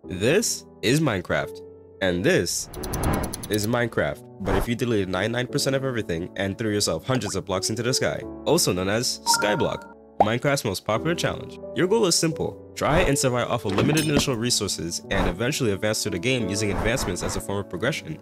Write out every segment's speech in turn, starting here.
This is Minecraft, and this is Minecraft, but if you deleted 99% of everything and threw yourself hundreds of blocks into the sky, also known as Skyblock, Minecraft's most popular challenge. Your goal is simple: try and survive off of limited initial resources and eventually advance through the game using advancements as a form of progression.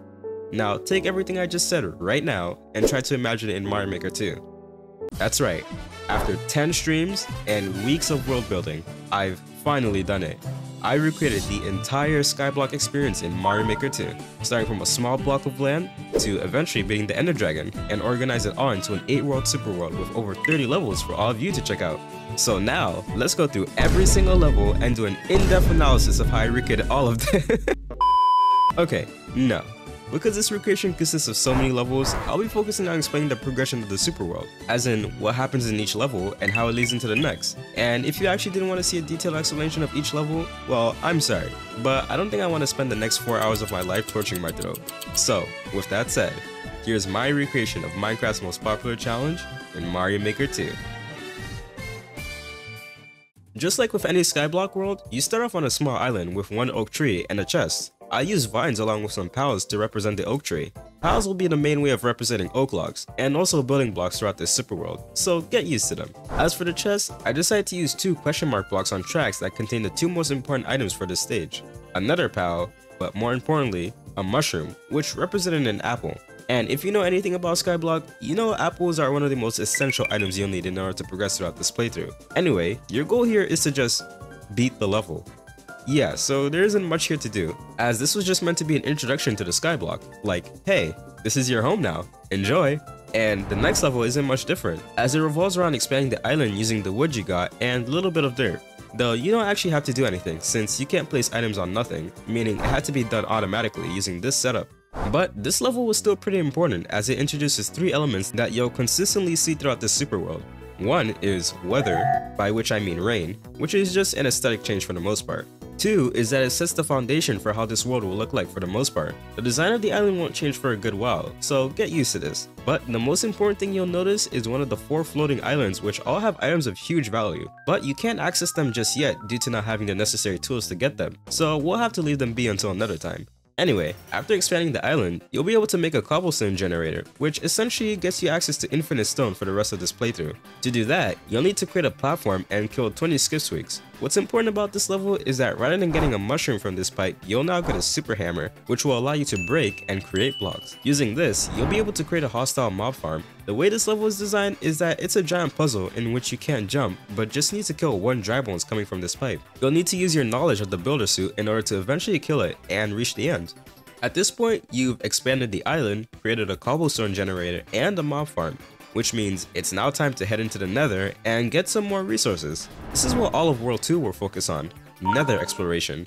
Now take everything I just said right now and try to imagine it in Mario Maker 2. That's right, after 10 streams and weeks of world building, I've finally done it. I recreated the entire Skyblock experience in Mario Maker 2, starting from a small block of land to eventually beating the Ender Dragon, and organize it all into an 8-world superworld with over 30 levels for all of you to check out. So now, let's go through every single level and do an in-depth analysis of how I recreated all of them. Okay, no. Because this recreation consists of so many levels, I'll be focusing on explaining the progression of the superworld, as in what happens in each level and how it leads into the next. And if you actually didn't want to see a detailed explanation of each level, well, I'm sorry, but I don't think I want to spend the next 4 hours of my life torturing my throat. So, with that said, here's my recreation of Minecraft's most popular challenge in Mario Maker 2. Just like with any Skyblock world, you start off on a small island with one oak tree and a chest. I use vines along with some pals to represent the oak tree. Pals will be the main way of representing oak logs, and also building blocks throughout this super world, so get used to them. As for the chest, I decided to use 2 question mark blocks on tracks that contain the 2 most important items for this stage. Another pal, but more importantly, a mushroom, which represented an apple. And if you know anything about Skyblock, you know apples are one of the most essential items you'll need in order to progress throughout this playthrough. Anyway, your goal here is to just beat the level. Yeah, so there isn't much here to do, as this was just meant to be an introduction to the Skyblock. Like, hey, this is your home now, enjoy! And the next level isn't much different, as it revolves around expanding the island using the wood you got and a little bit of dirt. Though you don't actually have to do anything, since you can't place items on nothing, meaning it had to be done automatically using this setup. But this level was still pretty important, as it introduces 3 elements that you'll consistently see throughout this super world. One is weather, by which I mean rain, which is just an aesthetic change for the most part. 2 is that it sets the foundation for how this world will look like for the most part. The design of the island won't change for a good while, so get used to this. But the most important thing you'll notice is one of the 4 floating islands, which all have items of huge value, but you can't access them just yet due to not having the necessary tools to get them, so we'll have to leave them be until another time. Anyway, after expanding the island, you'll be able to make a cobblestone generator, which essentially gets you access to infinite stone for the rest of this playthrough. To do that, you'll need to create a platform and kill 20 skip squeaks. What's important about this level is that rather than getting a mushroom from this pipe, you'll now get a super hammer, which will allow you to break and create blocks. Using this, you'll be able to create a hostile mob farm. The way this level is designed is that it's a giant puzzle in which you can't jump, but just need to kill 1 dry bones coming from this pipe. You'll need to use your knowledge of the builder suit in order to eventually kill it and reach the end. At this point, you've expanded the island, created a cobblestone generator, and a mob farm, which means it's now time to head into the nether and get some more resources. This is what all of World 2 will focus on, nether exploration.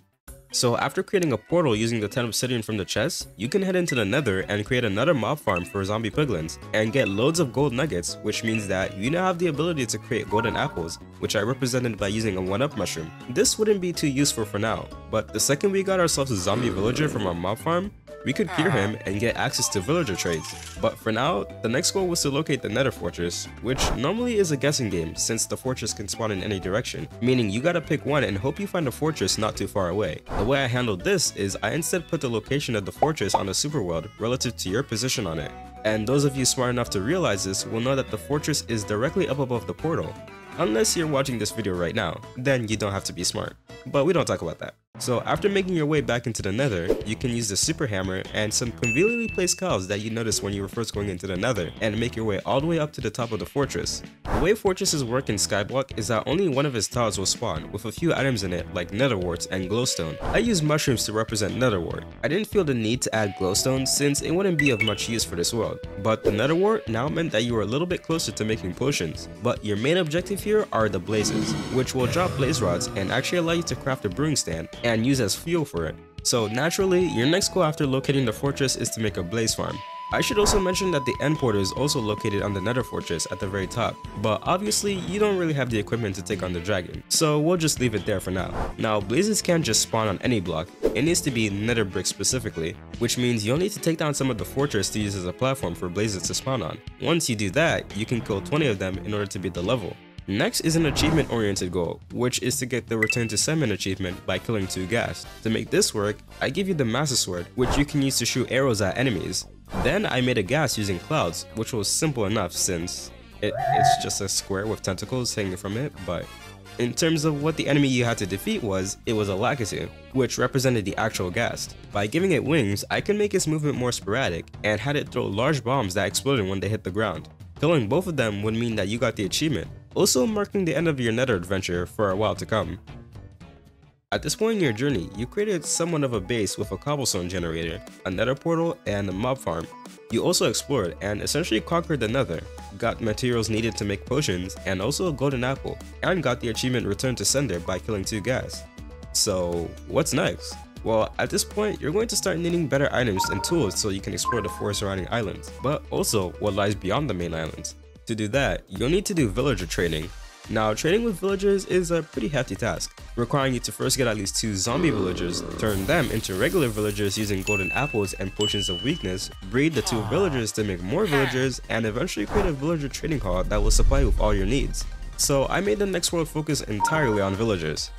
So after creating a portal using the 10 obsidian from the chest, you can head into the nether and create another mob farm for zombie piglins, and get loads of gold nuggets, which means that you now have the ability to create golden apples, which I represented by using a 1-up mushroom. This wouldn't be too useful for now, but the second we got ourselves a zombie villager from our mob farm, we could cure him and get access to villager trades. But for now, the next goal was to locate the nether fortress, which normally is a guessing game since the fortress can spawn in any direction, meaning you gotta pick one and hope you find a fortress not too far away. The way I handled this is I instead put the location of the fortress on the superworld relative to your position on it. And those of you smart enough to realize this will know that the fortress is directly up above the portal. Unless you're watching this video right now, then you don't have to be smart. But we don't talk about that. So after making your way back into the nether, you can use the super hammer and some conveniently placed cows that you noticed when you were first going into the nether, and make your way all the way up to the top of the fortress. The way fortresses work in Skyblock is that only one of its tiles will spawn, with a few items in it like nether warts and glowstone. I used mushrooms to represent nether wart. I didn't feel the need to add glowstone since it wouldn't be of much use for this world, but the nether wart now meant that you were a little bit closer to making potions. But your main objective here are the blazes, which will drop blaze rods and actually allow you to craft a brewing stand and use as fuel for it. So naturally, your next goal after locating the fortress is to make a blaze farm. I should also mention that the end portal is also located on the nether fortress at the very top, but obviously you don't really have the equipment to take on the dragon, so we'll just leave it there for now. Now, blazes can't just spawn on any block, it needs to be nether brick specifically, which means you'll need to take down some of the fortress to use as a platform for blazes to spawn on. Once you do that, you can kill 20 of them in order to beat the level. Next is an achievement-oriented goal, which is to get the Return to Sandman achievement by killing 2 ghast. To make this work, I give you the Master Sword, which you can use to shoot arrows at enemies. Then I made a ghast using clouds, which was simple enough since it's just a square with tentacles hanging from it, but in terms of what the enemy you had to defeat was, it was a Lakitu, which represented the actual ghast. By giving it wings, I could make its movement more sporadic, and had it throw large bombs that exploded when they hit the ground. Killing both of them would mean that you got the achievement, also marking the end of your nether adventure for a while to come. At this point in your journey, you created somewhat of a base with a cobblestone generator, a nether portal, and a mob farm. You also explored and essentially conquered the nether, got materials needed to make potions, and also a golden apple, and got the achievement Return to Sender by killing 2 ghast. So what's next? Well, at this point, you're going to start needing better items and tools so you can explore the 4 surrounding islands, but also what lies beyond the main islands. To do that, you'll need to do villager trading. Now, trading with villagers is a pretty hefty task, requiring you to first get at least 2 zombie villagers, turn them into regular villagers using golden apples and potions of weakness, breed the 2 villagers to make more villagers, and eventually create a villager trading hall that will supply you with all your needs. So I made the next world focus entirely on villagers.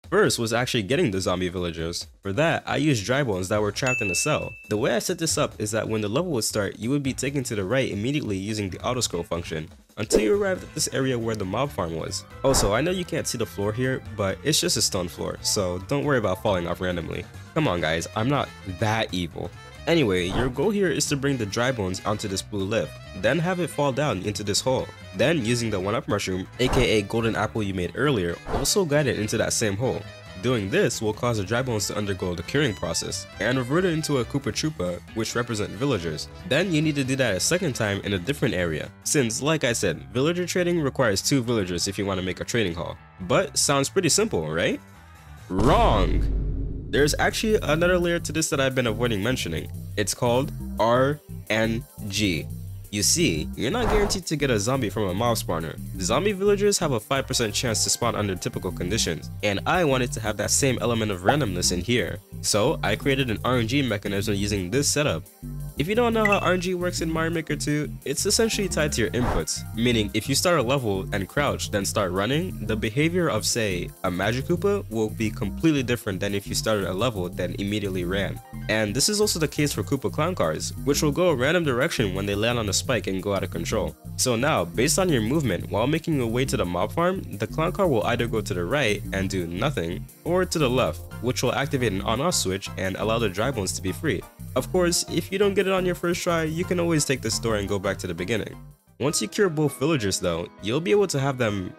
First was actually getting the zombie villagers. For that, I used dry bones that were trapped in a cell. The way I set this up is that when the level would start, you would be taken to the right immediately using the auto scroll function, until you arrived at this area where the mob farm was. Also, I know you can't see the floor here, but it's just a stone floor, so don't worry about falling off randomly. Come on guys, I'm not that evil. Anyway, your goal here is to bring the dry bones onto this blue lift, then have it fall down into this hole. Then, using the 1-up mushroom, aka golden apple you made earlier, also guide it into that same hole. Doing this will cause the dry bones to undergo the curing process, and revert it into a Koopa Troopa, which represent villagers. Then you need to do that a second time in a different area, since like I said, villager trading requires 2 villagers if you want to make a trading hall. But sounds pretty simple, right? Wrong! There's actually another layer to this that I've been avoiding mentioning. It's called RNG. You see, you're not guaranteed to get a zombie from a mob spawner. Zombie villagers have a 5% chance to spawn under typical conditions, and I wanted to have that same element of randomness in here. So I created an RNG mechanism using this setup. If you don't know how RNG works in Mario Maker 2, it's essentially tied to your inputs, meaning if you start a level and crouch then start running, the behavior of say a Magic Koopa will be completely different than if you started a level then immediately ran. And this is also the case for Koopa clown cars, which will go a random direction when they land on a spike and go out of control. So now, based on your movement while making your way to the mob farm, the clown car will either go to the right and do nothing, or to the left, which will activate an on-off switch and allow the dry bones to be free. Of course, if you don't get it on your first try, you can always take this door and go back to the beginning. Once you cure both villagers though, you'll be able to have them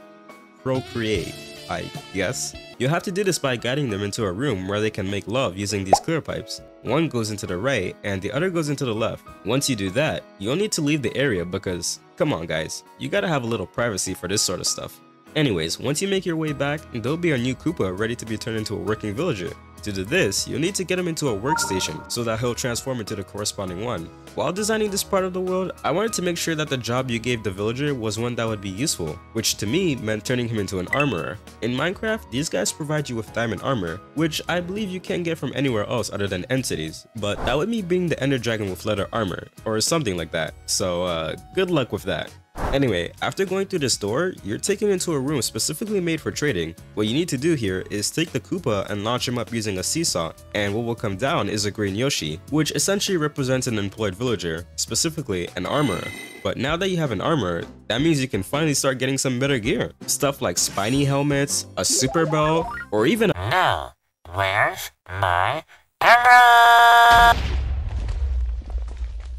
procreate, I guess. You'll have to do this by guiding them into a room where they can make love using these clear pipes. One goes into the right and the other goes into the left. Once you do that, you'll need to leave the area because, come on guys, you gotta have a little privacy for this sort of stuff. Anyways, once you make your way back, there'll be a new Koopa ready to be turned into a working villager. To do this, you'll need to get him into a workstation so that he'll transform into the corresponding one. While designing this part of the world, I wanted to make sure that the job you gave the villager was one that would be useful, which to me meant turning him into an armorer. In Minecraft, these guys provide you with diamond armor, which I believe you can't get from anywhere else other than entities, but that would mean being the ender dragon with leather armor, or something like that, so good luck with that. Anyway, after going through this door, you're taken into a room specifically made for trading. What you need to do here is take the Koopa and launch him up using a seesaw, and what will come down is a green Yoshi, which essentially represents an employed villager, specifically an armorer. But now that you have an armor, that means you can finally start getting some better gear. Stuff like spiny helmets, a super bow, or even No, where's my emerald?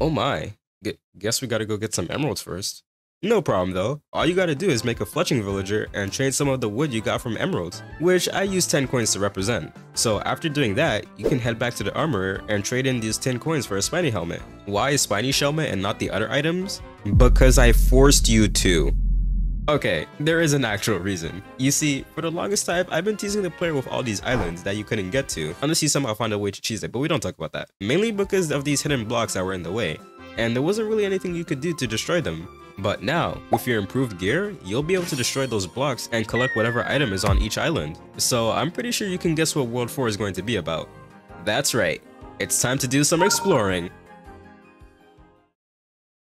Oh my, guess we gotta go get some emeralds first. No problem though, all you gotta do is make a fletching villager and trade some of the wood you got from emeralds, which I used 10 coins to represent. So after doing that, you can head back to the armorer and trade in these 10 coins for a spiny helmet. Why a spiny helmet and not the other items? Because I forced you to. Okay, there is an actual reason. You see, for the longest time, I've been teasing the player with all these islands that you couldn't get to, unless you somehow found a way to cheese it, but we don't talk about that. Mainly because of these hidden blocks that were in the way, and there wasn't really anything you could do to destroy them. But now, with your improved gear, you'll be able to destroy those blocks and collect whatever item is on each island. So I'm pretty sure you can guess what World 4 is going to be about. That's right, it's time to do some exploring.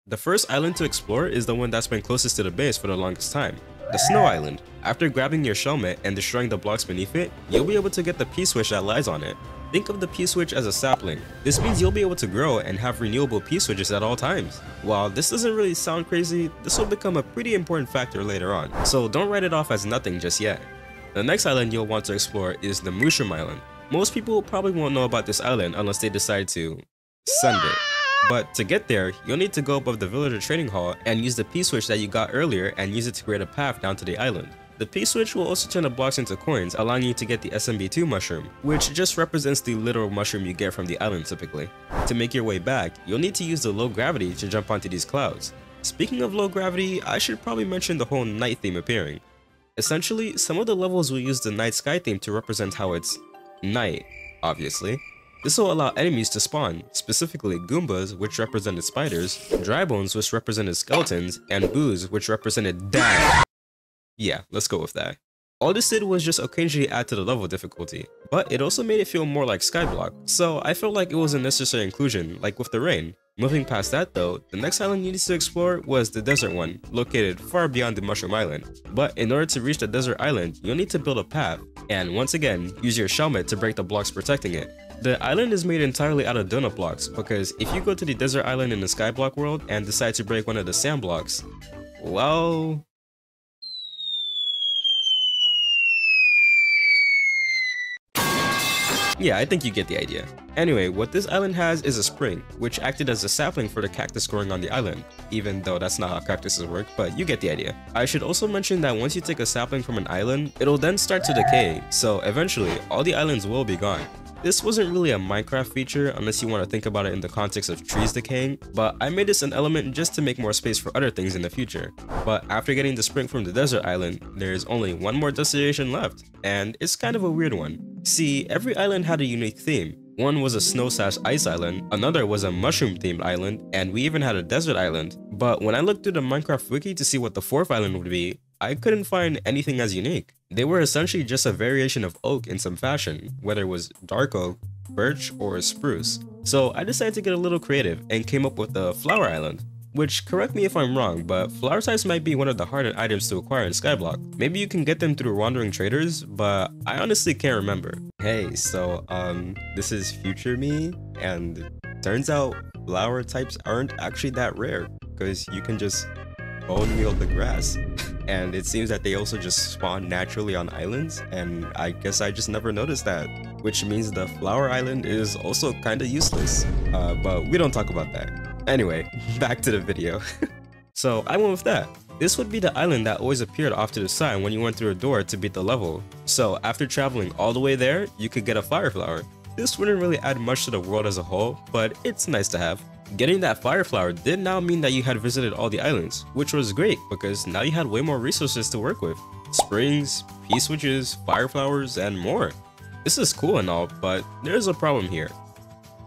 The first island to explore is the one that's been closest to the base for the longest time, the Snow Island. After grabbing your Smallant and destroying the blocks beneath it, you'll be able to get the P-switch that lies on it. Think of the P-switch as a sapling. This means you'll be able to grow and have renewable P-switches at all times. While this doesn't really sound crazy, this will become a pretty important factor later on, so don't write it off as nothing just yet. The next island you'll want to explore is the Mushroom Island. Most people probably won't know about this island unless they decide to send it. But to get there, you'll need to go above the villager trading hall and use the P-switch that you got earlier and use it to create a path down to the island. The P-switch will also turn the blocks into coins, allowing you to get the SMB2 mushroom, which just represents the literal mushroom you get from the island typically. To make your way back, you'll need to use the low gravity to jump onto these clouds. Speaking of low gravity, I should probably mention the whole night theme appearing. Essentially, some of the levels will use the night sky theme to represent how it's night, obviously. This will allow enemies to spawn, specifically Goombas, which represented spiders, Dry Bones, which represented skeletons, and Boos, which represented death. Yeah, let's go with that. All this did was just occasionally add to the level difficulty, but it also made it feel more like Skyblock, so I felt like it was a necessary inclusion, like with the rain. Moving past that though, the next island you needed to explore was the desert one, located far beyond the Mushroom Island. But in order to reach the desert island, you'll need to build a path, and once again, use your Smallant to break the blocks protecting it. The island is made entirely out of donut blocks, because if you go to the desert island in the Skyblock world and decide to break one of the sand blocks, well... yeah, I think you get the idea. Anyway, what this island has is a spring, which acted as a sapling for the cactus growing on the island, even though that's not how cactuses work, but you get the idea. I should also mention that once you take a sapling from an island, it'll then start to decay, so eventually, all the islands will be gone. This wasn't really a Minecraft feature unless you want to think about it in the context of trees decaying, but I made this an element just to make more space for other things in the future. But after getting the spring from the desert island, there's only one more destination left, and it's kind of a weird one. See, every island had a unique theme. One was a snow/ice island, another was a mushroom themed island, and we even had a desert island. But when I looked through the Minecraft wiki to see what the fourth island would be, I couldn't find anything as unique. They were essentially just a variation of oak in some fashion, whether it was dark oak, birch, or spruce. So I decided to get a little creative and came up with the Flower Island. Which, correct me if I'm wrong, but flower types might be one of the harder items to acquire in Skyblock. Maybe you can get them through wandering traders, but I honestly can't remember. Hey, so this is future me, and turns out flower types aren't actually that rare, because you can just bone meal the grass. And it seems that they also just spawn naturally on islands, and I guess I just never noticed that. Which means the Flower Island is also kinda useless, but we don't talk about that. Anyway, back to the video. So I went with that. This would be the island that always appeared off to the side when you went through a door to beat the level. So after traveling all the way there, you could get a fire flower. This wouldn't really add much to the world as a whole, but it's nice to have. Getting that fire flower did now mean that you had visited all the islands, which was great because now you had way more resources to work with. Springs, P-switches, fire flowers, and more. This is cool and all, but there's a problem here.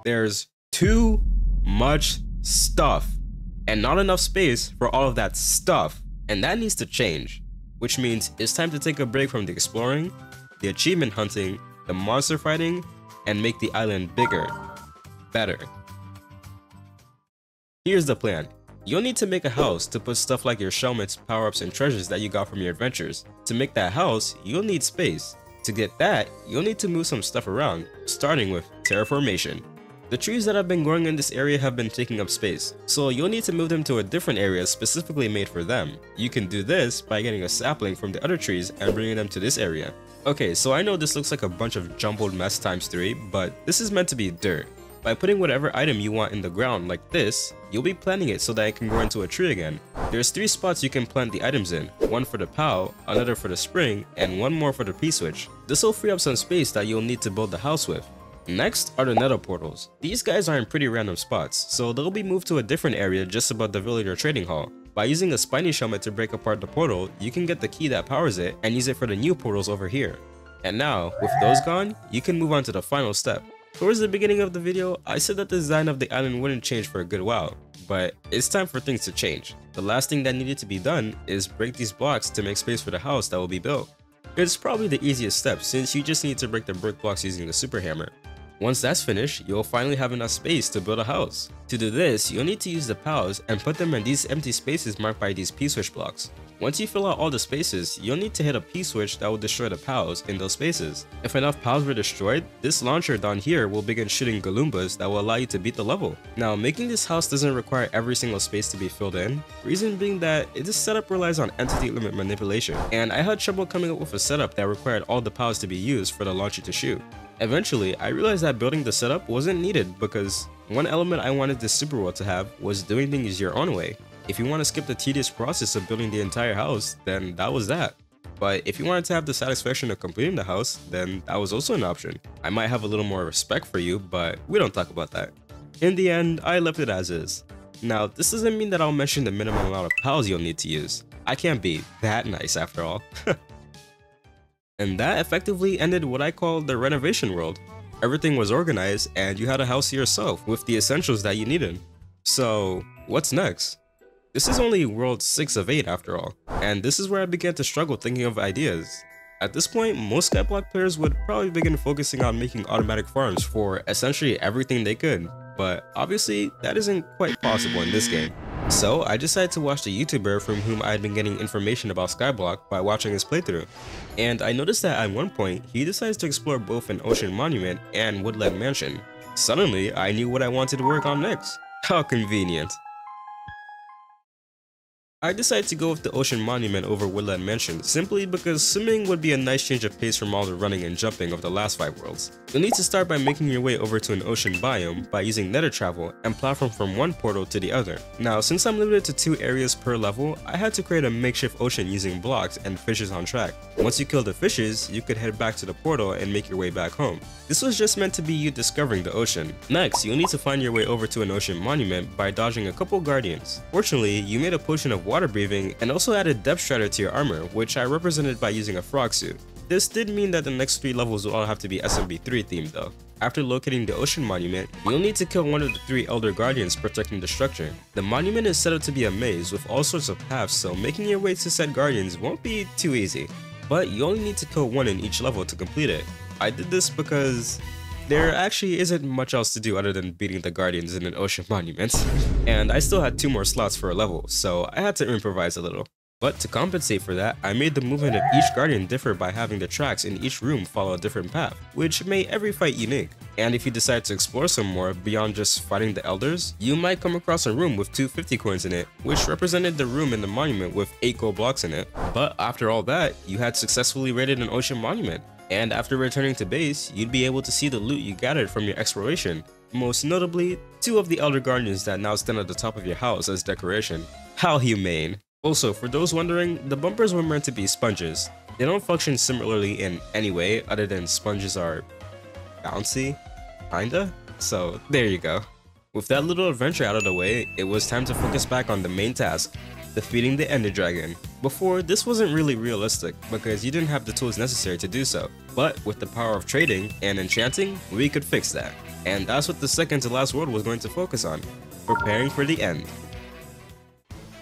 There's too much stuff and not enough space for all of that stuff, and that needs to change, which means it's time to take a break from the exploring, the achievement hunting, the monster fighting, and make the island bigger, better. Here's the plan. You'll need to make a house to put stuff like your Smallant, power-ups, and treasures that you got from your adventures. To make that house, you'll need space. To get that, you'll need to move some stuff around, starting with terraformation. The trees that have been growing in this area have been taking up space, so you'll need to move them to a different area specifically made for them. You can do this by getting a sapling from the other trees and bringing them to this area. Okay, so I know this looks like a bunch of jumbled mess times 3, but this is meant to be dirt. By putting whatever item you want in the ground like this, you'll be planting it so that it can grow into a tree again. There's 3 spots you can plant the items in, one for the POW, another for the spring, and one more for the P-switch. This will free up some space that you'll need to build the house with. Next are the nether portals. These guys are in pretty random spots, so they'll be moved to a different area just above the villager trading hall. By using a spiny Smallant to break apart the portal, you can get the key that powers it and use it for the new portals over here. And now, with those gone, you can move on to the final step. Towards the beginning of the video, I said that the design of the island wouldn't change for a good while, but it's time for things to change. The last thing that needed to be done is break these blocks to make space for the house that will be built. It's probably the easiest step since you just need to break the brick blocks using the super hammer. Once that's finished, you'll finally have enough space to build a house. To do this, you'll need to use the pals and put them in these empty spaces marked by these P-switch blocks. Once you fill out all the spaces, you'll need to hit a P-switch that will destroy the pals in those spaces. If enough pals were destroyed, this launcher down here will begin shooting Galoombas that will allow you to beat the level. Now, making this house doesn't require every single space to be filled in, reason being that this setup relies on entity limit manipulation, and I had trouble coming up with a setup that required all the pals to be used for the launcher to shoot. Eventually, I realized that building the setup wasn't needed because one element I wanted this super world to have was doing things your own way. If you want to skip the tedious process of building the entire house, then that was that. But if you wanted to have the satisfaction of completing the house, then that was also an option. I might have a little more respect for you, but we don't talk about that. In the end, I left it as is. Now, this doesn't mean that I'll mention the minimum amount of pals you'll need to use. I can't be that nice after all. And that effectively ended what I call the renovation world. Everything was organized and you had a house to yourself with the essentials that you needed. So, what's next? This is only world 6 of 8 after all, and this is where I began to struggle thinking of ideas. At this point, most Skyblock players would probably begin focusing on making automatic farms for essentially everything they could, but obviously that isn't quite possible in this game. So I decided to watch the YouTuber from whom I had been getting information about Skyblock by watching his playthrough, and I noticed that at one point he decides to explore both an ocean monument and woodland mansion. Suddenly, I knew what I wanted to work on next. How convenient. I decided to go with the Ocean Monument over Woodland Mansion simply because swimming would be a nice change of pace from all the running and jumping of the last 5 worlds. You'll need to start by making your way over to an ocean biome by using nether travel and platform from one portal to the other. Now, since I'm limited to 2 areas per level, I had to create a makeshift ocean using blocks and fishes on track. Once you kill the fishes, you could head back to the portal and make your way back home. This was just meant to be you discovering the ocean. Next, you'll need to find your way over to an ocean monument by dodging a couple guardians. Fortunately, you made a potion of water breathing and also added depth strider to your armor, which I represented by using a frog suit. This did mean that the next 3 levels will all have to be SMB3 themed though. After locating the ocean monument, you'll need to kill one of the 3 elder guardians protecting the structure. The monument is set up to be a maze with all sorts of paths, so making your way to said guardians won't be too easy. But you only need to kill 1 in each level to complete it. I did this because there actually isn't much else to do other than beating the guardians in an ocean monument, and I still had 2 more slots for a level, so I had to improvise a little. But to compensate for that, I made the movement of each guardian differ by having the tracks in each room follow a different path, which made every fight unique. And if you decide to explore some more beyond just fighting the elders, you might come across a room with 2 50 coins in it, which represented the room in the monument with 8 gold blocks in it. But after all that, you had successfully raided an ocean monument. And after returning to base, you'd be able to see the loot you gathered from your exploration, most notably 2 of the elder guardians that now stand at the top of your house as decoration. How humane. Also, for those wondering, the bumpers were meant to be sponges. They don't function similarly in any way other than sponges are bouncy, kinda? So there you go. With that little adventure out of the way, it was time to focus back on the main task, defeating the Ender Dragon. Before, this wasn't really realistic because you didn't have the tools necessary to do so, but with the power of trading and enchanting, we could fix that. And that's what the second to last world was going to focus on, preparing for the end.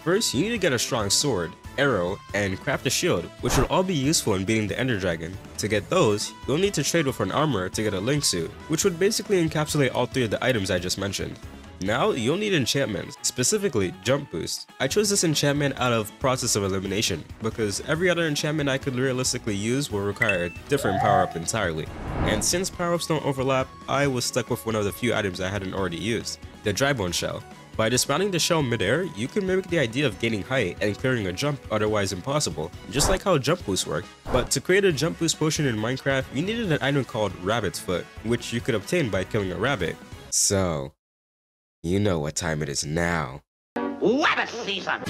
First, you need to get a strong sword, arrow, and craft a shield, which will all be useful in beating the Ender Dragon. To get those, you'll need to trade with an armor to get a link suit, which would basically encapsulate all 3 of the items I just mentioned. Now, you'll need enchantments, specifically Jump Boost. I chose this enchantment out of process of elimination, because every other enchantment I could realistically use will require a different power-up entirely. And since power-ups don't overlap, I was stuck with one of the few items I hadn't already used, the Drybone Shell. By dismounting the shell mid-air, you can mimic the idea of gaining height and clearing a jump otherwise impossible, just like how jump boosts work. But to create a jump boost potion in Minecraft, you needed an item called Rabbit's Foot, which you could obtain by killing a rabbit. So, you know what time it is now. Rabbit season!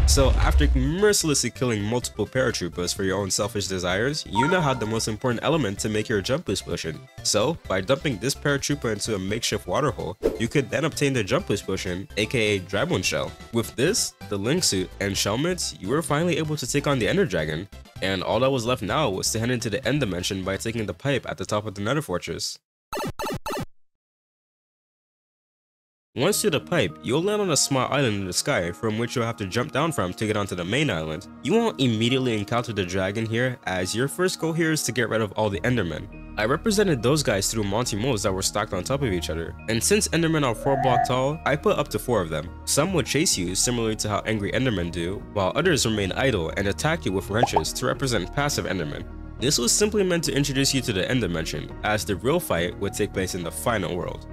So after mercilessly killing multiple paratroopers for your own selfish desires, you now had the most important element to make your jump boost potion. So by dumping this paratrooper into a makeshift waterhole, you could then obtain the jump boost potion, aka Drybone Shell. With this, the link suit, and shell mitts, you were finally able to take on the Ender Dragon, and all that was left now was to head into the end dimension by taking the pipe at the top of the Nether Fortress. Once through the pipe, you'll land on a small island in the sky from which you'll have to jump down from to get onto the main island. You won't immediately encounter the dragon here, as your first goal here is to get rid of all the Endermen. I represented those guys through Monty moles that were stacked on top of each other, and since Endermen are 4 blocks tall, I put up to 4 of them. Some would chase you similarly to how angry Endermen do, while others remain idle and attack you with wrenches to represent passive Endermen. This was simply meant to introduce you to the end dimension, as the real fight would take place in the final world.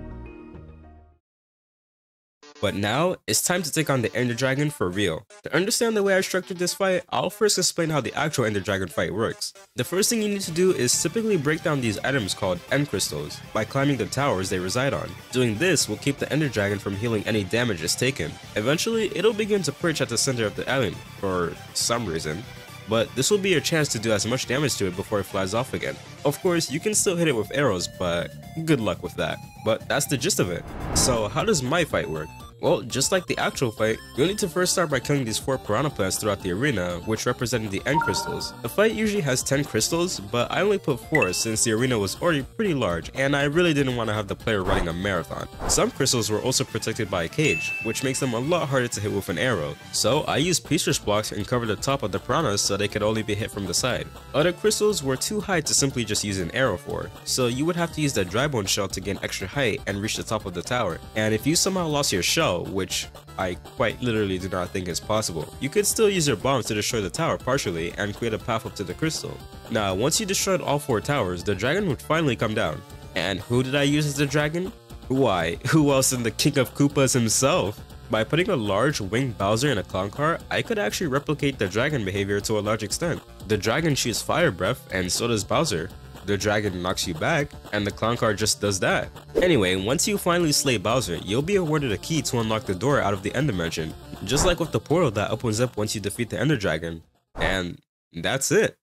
But now, it's time to take on the Ender Dragon for real. To understand the way I structured this fight, I'll first explain how the actual Ender Dragon fight works. The first thing you need to do is typically break down these items called End Crystals by climbing the towers they reside on. Doing this will keep the Ender Dragon from healing any damage it's taken. Eventually, it'll begin to perch at the center of the island, for some reason. But this will be your chance to do as much damage to it before it flies off again. Of course, you can still hit it with arrows, but good luck with that. But that's the gist of it. So how does my fight work? Well, just like the actual fight, you'll need to first start by killing these 4 piranha plants throughout the arena, which represented the end crystals. The fight usually has 10 crystals, but I only put 4 since the arena was already pretty large, and I really didn't want to have the player running a marathon. Some crystals were also protected by a cage, which makes them a lot harder to hit with an arrow. So I used Peacerush blocks and covered the top of the piranhas so they could only be hit from the side. Other crystals were too high to simply just use an arrow for, so you would have to use the dry bone shell to gain extra height and reach the top of the tower. And if you somehow lost your shell, which I quite literally do not think is possible, you could still use your bombs to destroy the tower partially and create a path up to the crystal. Now, once you destroyed all 4 towers, the dragon would finally come down. And who did I use as the dragon? Why, who else than the King of Koopas himself? By putting a large winged Bowser in a clown car, I could actually replicate the dragon behavior to a large extent. The dragon shoots fire breath, and so does Bowser. The dragon knocks you back, and the clown car just does that. Anyway, once you finally slay Bowser, you'll be awarded a key to unlock the door out of the end dimension, just like with the portal that opens up once you defeat the Ender Dragon. And that's it.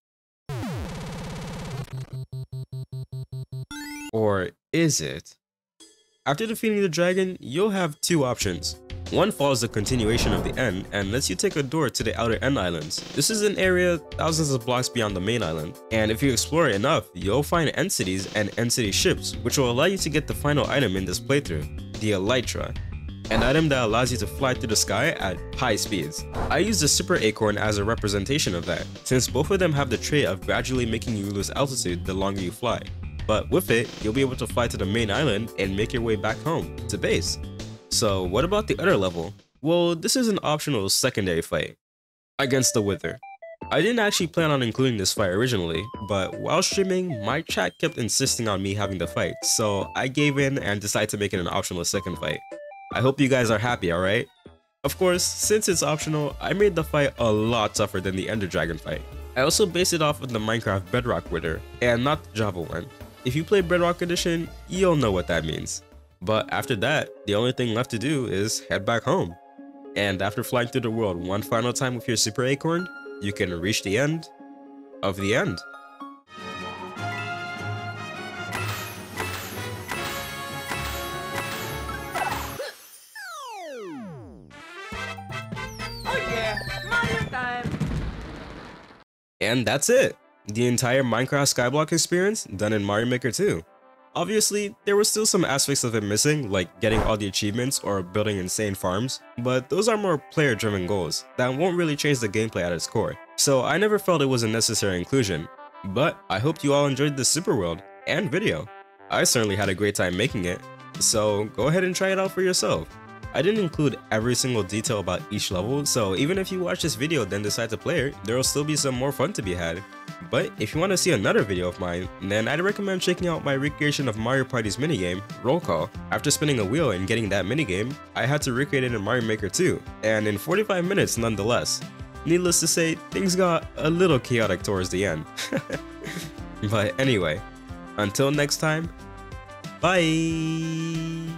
Or is it? After defeating the dragon, you'll have 2 options. One follows the continuation of the end and lets you take a door to the outer end islands. This is an area thousands of blocks beyond the main island, and if you explore it enough, you'll find end cities and end city ships, which will allow you to get the final item in this playthrough, the Elytra, an item that allows you to fly through the sky at high speeds. I use the Super Acorn as a representation of that, since both of them have the trait of gradually making you lose altitude the longer you fly. But with it, you'll be able to fly to the main island and make your way back home, to base. So what about the other level? Well, this is an optional secondary fight against the Wither. I didn't actually plan on including this fight originally, but while streaming, my chat kept insisting on me having the fight, so I gave in and decided to make it an optional second fight. I hope you guys are happy, alright? Of course, since it's optional, I made the fight a lot tougher than the Ender Dragon fight. I also based it off of the Minecraft Bedrock Wither, and not the Java one. If you play Bedrock Edition, you'll know what that means. But after that, the only thing left to do is head back home. And after flying through the world one final time with your Super Acorn, you can reach the end of the end. Oh yeah, Mario time! And that's it! The entire Minecraft Skyblock experience done in Mario Maker 2. Obviously, there were still some aspects of it missing, like getting all the achievements or building insane farms, but those are more player-driven goals that won't really change the gameplay at its core, so I never felt it was a necessary inclusion. But I hope you all enjoyed this super world and video. I certainly had a great time making it, so go ahead and try it out for yourself. I didn't include every single detail about each level, so even if you watch this video then decide to play it, there will still be some more fun to be had. But if you want to see another video of mine, then I'd recommend checking out my recreation of Mario Party's minigame, Roll Call. After spinning a wheel and getting that minigame, I had to recreate it in Mario Maker 2, and in 45 minutes nonetheless. Needless to say, things got a little chaotic towards the end. But anyway, until next time, bye!